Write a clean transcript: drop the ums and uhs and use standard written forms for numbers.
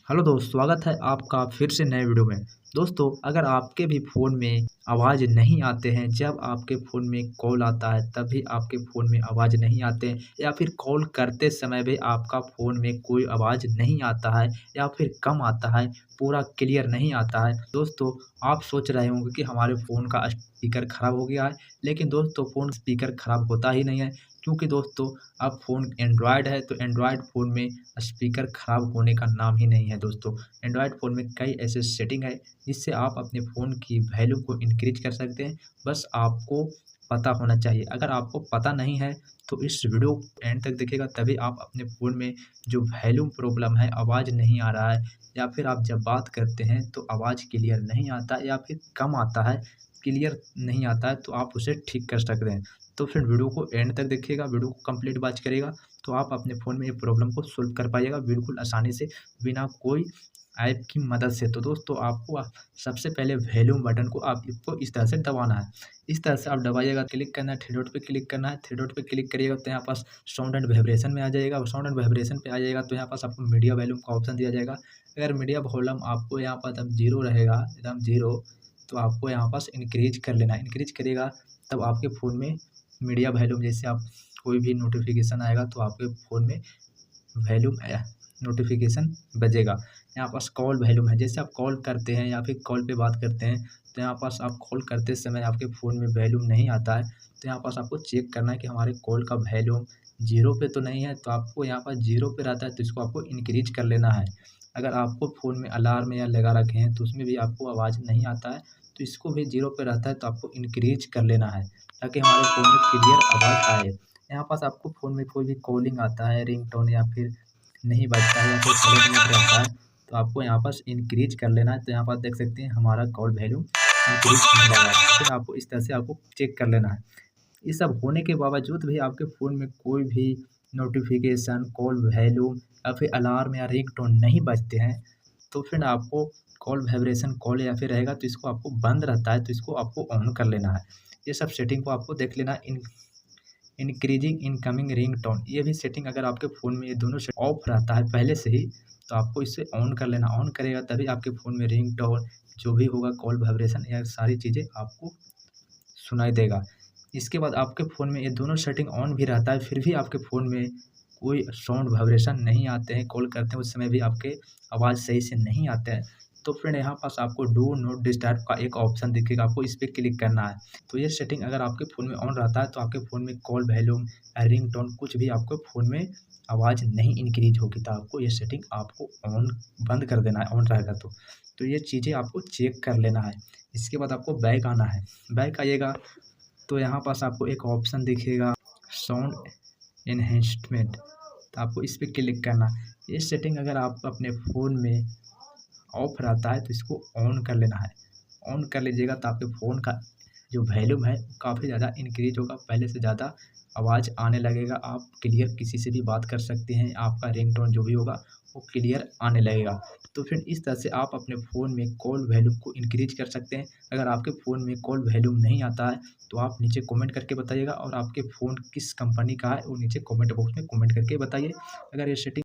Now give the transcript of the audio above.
Hello दोस्त, स्वागत है आपका फिर से नए वीडियो में। दोस्तों, अगर आपके भी फ़ोन में आवाज़ नहीं आते हैं, जब आपके फ़ोन में कॉल आता है तब भी आपके फ़ोन में आवाज़ नहीं आते हैं, या फिर कॉल करते समय भी आपका फ़ोन में कोई आवाज़ नहीं आता है या फिर कम आता है, पूरा क्लियर नहीं आता है। दोस्तों, आप सोच रहे होंगे कि हमारे फ़ोन का स्पीकर ख़राब हो गया है, लेकिन दोस्तों फ़ोन स्पीकर ख़राब होता ही नहीं है, क्योंकि दोस्तों अब फ़ोन एंड्रॉयड है तो एंड्रॉयड फ़ोन में स्पीकर ख़राब होने का नाम ही नहीं है दोस्तों। एंड्रॉयड फ़ोन में कई ऐसे सेटिंग है जिससे आप अपने फ़ोन की वैल्यू को इंक्रीज कर सकते हैं। बस आपको पता होना चाहिए। अगर आपको पता नहीं है तो इस वीडियो को एंड तक देखिएगा, तभी आप अपने फ़ोन में जो वैल्यूम प्रॉब्लम है, आवाज़ नहीं आ रहा है या फिर आप जब बात करते हैं तो आवाज़ क्लियर नहीं आता या फिर कम आता है, क्लियर नहीं आता है, तो आप उसे ठीक कर सकते हैं। तो फिर वीडियो को एंड तक देखिएगा, वीडियो को कंप्लीट वॉच करिएगा, तो आप अपने फ़ोन में ये प्रॉब्लम को सॉल्व कर पाइएगा बिल्कुल आसानी से, बिना कोई ऐप की मदद से। तो दोस्तों, आपको सबसे पहले वॉल्यूम बटन को आपको इस तरह से दबाना है। इस तरह से आप दबाइएगा, क्लिक करना है, थ्री डॉट पे क्लिक करना है। थ्री डॉट पे क्लिक करिएगा तो यहाँ पास साउंड एंड वाइब्रेशन में आ जाएगा, और साउंड एंड वाइब्रेशन पे आ जाएगा तो यहाँ पास आपको मीडिया वॉल्यूम का ऑप्शन दिया जाएगा। अगर मीडिया वॉल्यूम आपको यहाँ पर एकदम ज़ीरो रहेगा, एकदम ज़ीरो, तो आपको यहाँ पास इंक्रीज कर लेना है। इंक्रीज करिएगा तब आपके फ़ोन में मीडिया वॉल्यूम, जैसे आप कोई भी नोटिफ़िकेशन आएगा तो आपके फ़ोन में वॉल्यूम नोटिफ़िकेशन बजेगा। यहाँ पास कॉल वॉल्यूम है, जैसे आप कॉल करते हैं या फिर कॉल पे बात करते हैं, तो यहाँ पास आप कॉल करते समय आपके फ़ोन में वॉल्यूम नहीं आता है, तो यहाँ पास आपको चेक करना है कि हमारे कॉल का वॉल्यूम ज़ीरो पे तो नहीं है, तो आपको यहाँ पास ज़ीरो पे रहता है तो इसको आपको इंक्रीज कर लेना है। अगर आपको फ़ोन में अलार्म या लगा रखे हैं तो उसमें भी आपको आवाज़ नहीं आता है, तो इसको भी ज़ीरो पे रहता है तो आपको इंक्रीज कर लेना है, ताकि हमारे फ़ोन में क्लियर आवाज़ आए। यहाँ पास आपको फ़ोन में कोई भी कॉलिंग आता है, रिंगटोन या फिर नहीं बजता है या फिर साइलेंट मोड रहता है, तो आपको यहाँ पास इंक्रीज कर लेना है। तो यहाँ पर देख सकते हैं हमारा कॉल वॉल्यूम इंक्रीज होने लगा है। फिर आपको इस तरह से आपको चेक कर लेना है। ये सब होने के बावजूद भी आपके फ़ोन में कोई भी नोटिफ़िकेशन, कॉल वॉल्यूम या फिर अलार्म या रिंगटोन नहीं बजते हैं, तो फिर आपको कॉल वाइब्रेशन कॉल या फिर रहेगा तो इसको आपको बंद रहता है, तो इसको आपको ऑन कर लेना है। ये सब सेटिंग को आपको देख लेना है। इंक्रीजिंग इनकमिंग रिंगटोन, ये भी सेटिंग अगर आपके फ़ोन में ये दोनों से ऑफ रहता है पहले से ही, तो आपको इसे ऑन कर लेना। ऑन करेगा तभी आपके फ़ोन में रिंगटोन जो भी होगा, कॉल वाइब्रेशन, यह सारी चीज़ें आपको सुनाई देगा। इसके बाद आपके फ़ोन में ये दोनों सेटिंग ऑन भी रहता है, फिर भी आपके फ़ोन में कोई साउंड वाइब्रेशन नहीं आते हैं, कॉल करते हैं उस समय भी आपके आवाज़ सही से नहीं आते हैं, तो फिर यहाँ पास आपको डू नॉट डिस्टर्ब का एक ऑप्शन दिखेगा, आपको इस पे क्लिक करना है। तो ये सेटिंग अगर आपके फ़ोन में ऑन रहता है तो आपके फ़ोन में कॉल वॉल्यूम या रिंगटोन कुछ भी आपके फ़ोन में आवाज़ नहीं इंक्रीज होगी, तो आपको ये सेटिंग आपको ऑन बंद कर देना है, ऑन रहेगा तो। तो ये चीज़ें आपको चेक कर लेना है। इसके बाद आपको बैक आना है। बैक आइएगा तो यहाँ पास आपको एक ऑप्शन दिखेगा, साउंड एनहेंसमेंट, तो आपको इस पे क्लिक करना। ये सेटिंग अगर आप अपने फ़ोन में ऑफ रहता है तो इसको ऑन कर लेना है। ऑन कर लीजिएगा तो आपके फ़ोन का जो वॉल्यूम है काफ़ी ज़्यादा इंक्रीज होगा, पहले से ज़्यादा आवाज़ आने लगेगा। आप क्लियर किसी से भी बात कर सकते हैं, आपका रिंगटोन जो भी होगा वो क्लियर आने लगेगा। तो फिर इस तरह से आप अपने फ़ोन में कॉल वॉल्यूम को इंक्रीज कर सकते हैं। अगर आपके फ़ोन में कॉल वॉल्यूम नहीं आता है तो आप नीचे कमेंट करके बताइएगा, और आपके फ़ोन किस कंपनी का है वो नीचे कमेंट बॉक्स में कमेंट करके बताइए। अगर ये सेटिंग